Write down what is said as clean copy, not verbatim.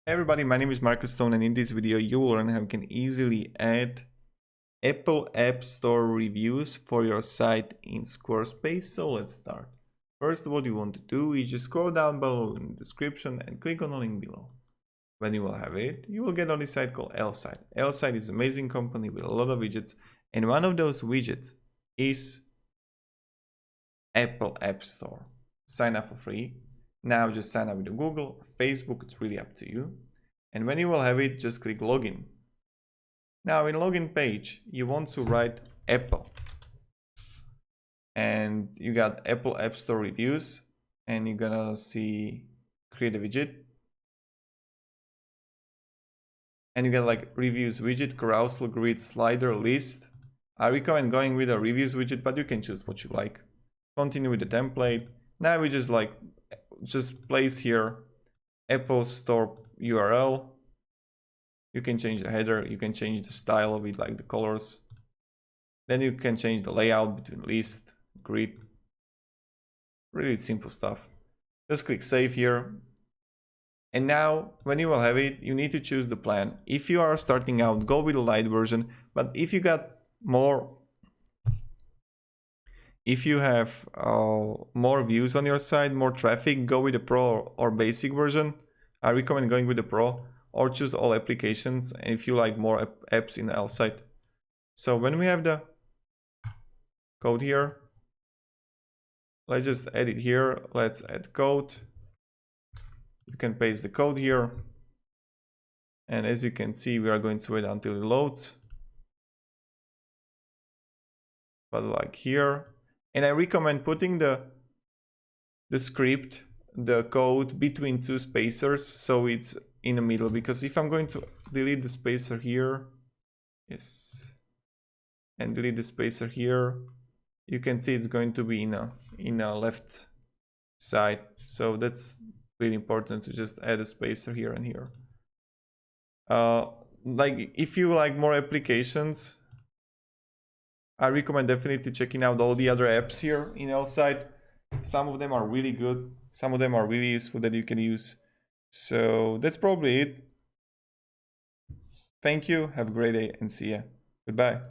Hey everybody, my name is Marcus Stone, and in this video you will learn how you can easily add Apple App Store reviews for your site in Squarespace. So let's start. First, what you want to do is just scroll down below in the description and click on the link below. When you will have it, you will get on this site called Placeit. Placeit is an amazing company with a lot of widgets, and one of those widgets is Apple App Store. Sign up for free. Now just sign up with Google or Facebook, it's really up to you. And when you will have it, just click login. Now in login page, you want to write Apple. And you got Apple App Store reviews, and you're gonna see create a widget. And you get like reviews widget, carousel, grid, slider, list. I recommend going with a reviews widget, but you can choose what you like. Continue with the template. Now we just place here Apple Store URL. You can change the header, you can change the style of it, like the colors. Then you can change the layout between list, grid. Really simple stuff. Just click save here. And now when you will have it, you need to choose the plan. If you are starting out, go with the light version. But if you got more, if you have more views on your site, more traffic, go with the Pro or basic version. I recommend going with the Pro, or choose all applications if you like more apps in the site. So when we have the code here, let's just add it here. Let's add code. You can paste the code here. And as you can see, we are going to wait until it loads. But like here. And I recommend putting the script, the code between two spacers, so it's in the middle, because if I'm going to delete the spacer here, yes, and delete the spacer here, you can see it's going to be in a left side. So that's really important to just add a spacer here and here. Like if you like more applications, I recommend definitely checking out all the other apps here in Placeit. Some of them are really good. Some of them are really useful that you can use. So that's probably it. Thank you. Have a great day and see ya. Goodbye.